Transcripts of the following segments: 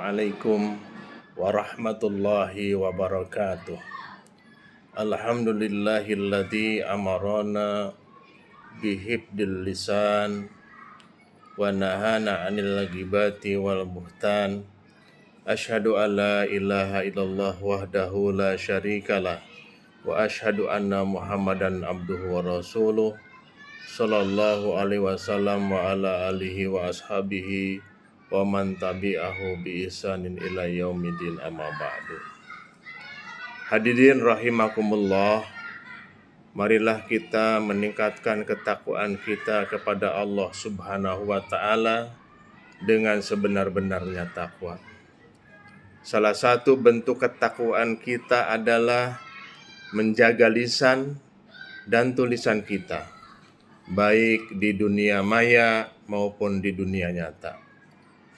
Assalamualaikum warahmatullahi wabarakatuh. Alhamdulillahilladzi amarana bihibdil lisan wa nahana 'anil ghibati wal buhtan. Asyhadu an la ilaha illallah wahdahu la syarikalah wa asyhadu anna Muhammadan abduhu wa rasuluh sallallahu alaihi wasallam wa ala alihi wa ashabihi wa man tabi'ahu bi ihsanin ila yaumidin amma ba'du. Hadirin rahimakumullah, marilah kita meningkatkan ketakwaan kita kepada Allah Subhanahu wa taala dengan sebenar-benarnya takwa. Salah satu bentuk ketakwaan kita adalah menjaga lisan dan tulisan kita, baik di dunia maya maupun di dunia nyata,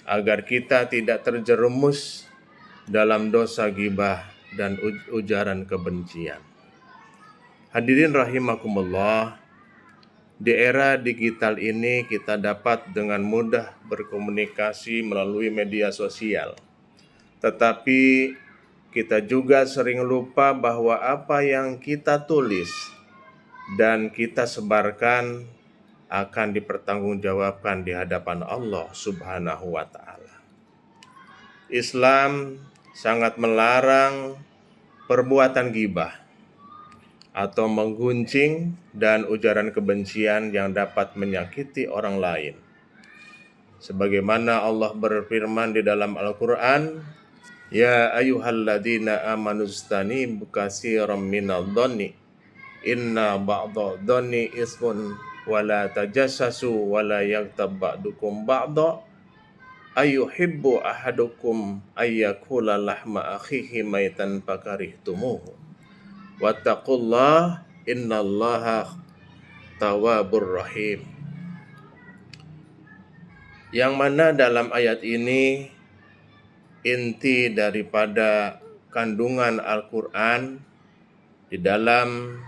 agar kita tidak terjerumus dalam dosa ghibah dan ujaran kebencian. Hadirin rahimakumullah, di era digital ini kita dapat dengan mudah berkomunikasi melalui media sosial. Tetapi kita juga sering lupa bahwa apa yang kita tulis dan kita sebarkan akan dipertanggungjawabkan di hadapan Allah Subhanahu wa taala. Islam sangat melarang perbuatan ghibah atau menggunjing dan ujaran kebencian yang dapat menyakiti orang lain. Sebagaimana Allah berfirman di dalam Al-Qur'an, "Ya ayyuhalladzina amanu istanibu katsiran minadh-dhanni inna ba'dadh-dhanni ismun wala tajassasu wala yaghtab ba'dukum ba'dha ayuhibbu ahadukum ayyakula lahma akhihi maitan fakarihtumuhu wattaqullah innallaha tawwabur rahim." Yang mana dalam ayat ini inti daripada kandungan Al-Qur'an di dalam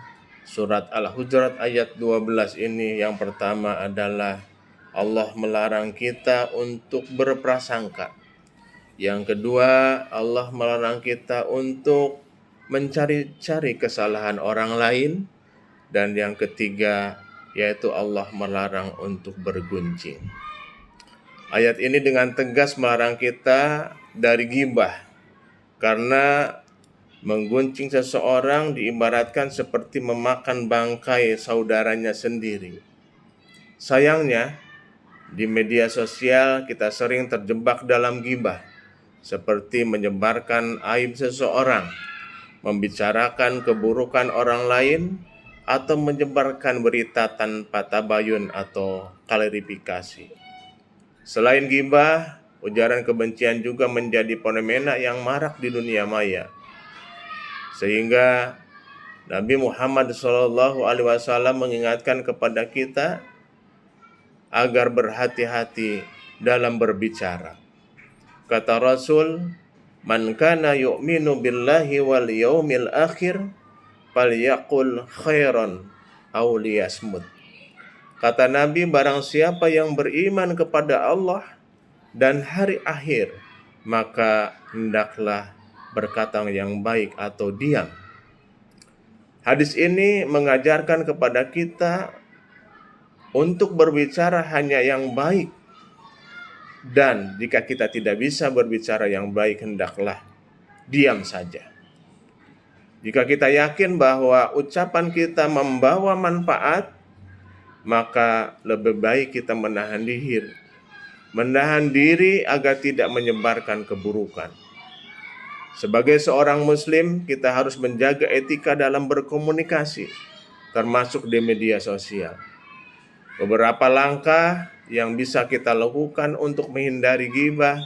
Surat Al-Hujurat ayat 12 ini, yang pertama adalah Allah melarang kita untuk berprasangka. Yang kedua, Allah melarang kita untuk mencari-cari kesalahan orang lain. Dan yang ketiga, yaitu Allah melarang untuk bergunjing. Ayat ini dengan tegas melarang kita dari ghibah, karena menggunjing seseorang diibaratkan seperti memakan bangkai saudaranya sendiri. Sayangnya, di media sosial kita sering terjebak dalam ghibah, seperti menyebarkan aib seseorang, membicarakan keburukan orang lain, atau menyebarkan berita tanpa tabayun atau klarifikasi. Selain ghibah, ujaran kebencian juga menjadi fenomena yang marak di dunia maya. Sehingga Nabi Muhammad SAW mengingatkan kepada kita agar berhati-hati dalam berbicara. Kata Rasul, "Man kana yu'minu billahi wal yaumil akhir falyaqul khairan aw liyasmut." Kata Nabi, barang siapa yang beriman kepada Allah dan hari akhir, maka hendaklah berkata yang baik atau diam. Hadis ini mengajarkan kepada kita untuk berbicara hanya yang baik. Dan jika kita tidak bisa berbicara yang baik, hendaklah diam saja. Jika kita yakin bahwa ucapan kita membawa manfaat, maka lebih baik kita menahan diri agar tidak menyebarkan keburukan. Sebagai seorang muslim, kita harus menjaga etika dalam berkomunikasi, termasuk di media sosial. Beberapa langkah yang bisa kita lakukan untuk menghindari ghibah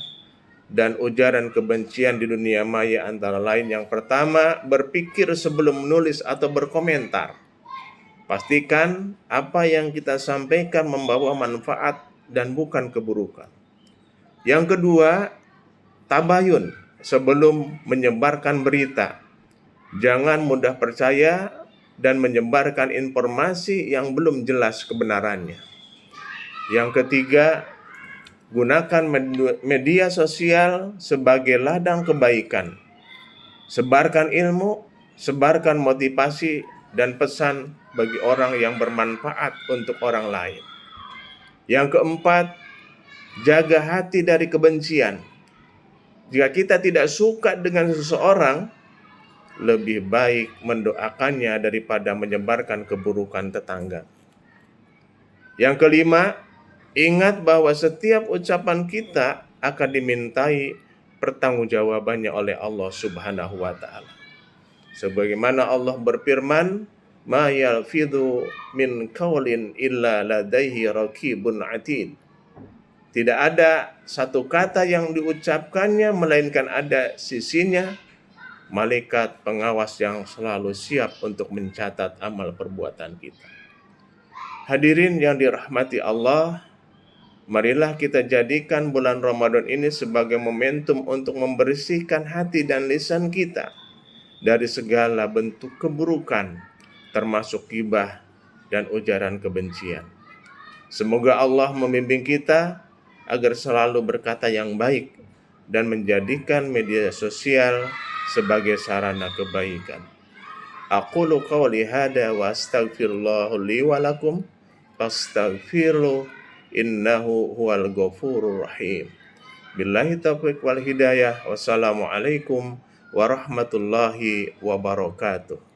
dan ujaran kebencian di dunia maya antara lain, yang pertama, berpikir sebelum menulis atau berkomentar. Pastikan apa yang kita sampaikan membawa manfaat dan bukan keburukan. Yang kedua, tabayun sebelum menyebarkan berita. Jangan mudah percaya dan menyebarkan informasi yang belum jelas kebenarannya. Yang ketiga, Gunakan media sosial sebagai ladang kebaikan. Sebarkan ilmu, sebarkan motivasi dan pesan bagi orang yang bermanfaat untuk orang lain. Yang keempat, jaga hati dari kebencian. Jika kita tidak suka dengan seseorang, lebih baik mendoakannya daripada menyebarkan keburukan tetangga. Yang kelima, ingat bahwa setiap ucapan kita akan dimintai pertanggungjawabannya oleh Allah Subhanahu wa taala. Sebagaimana Allah berfirman, "Ma yalfidhu min qaulin illa ladaihi raqibun atid." Tidak ada satu kata yang diucapkannya melainkan ada sisinya malaikat pengawas yang selalu siap untuk mencatat amal perbuatan kita. Hadirin yang dirahmati Allah, marilah kita jadikan bulan Ramadan ini sebagai momentum untuk membersihkan hati dan lisan kita dari segala bentuk keburukan, termasuk ghibah dan ujaran kebencian. Semoga Allah membimbing kita agar selalu berkata yang baik dan menjadikan media sosial sebagai sarana kebaikan. Aqulu qawli hada wa astaghfirullahu li wa lakum fastaghfiru innahu huwal ghafurur rahim. Billahi taufiq wal hidayah. Wassalamualaikum warahmatullahi wabarakatuh.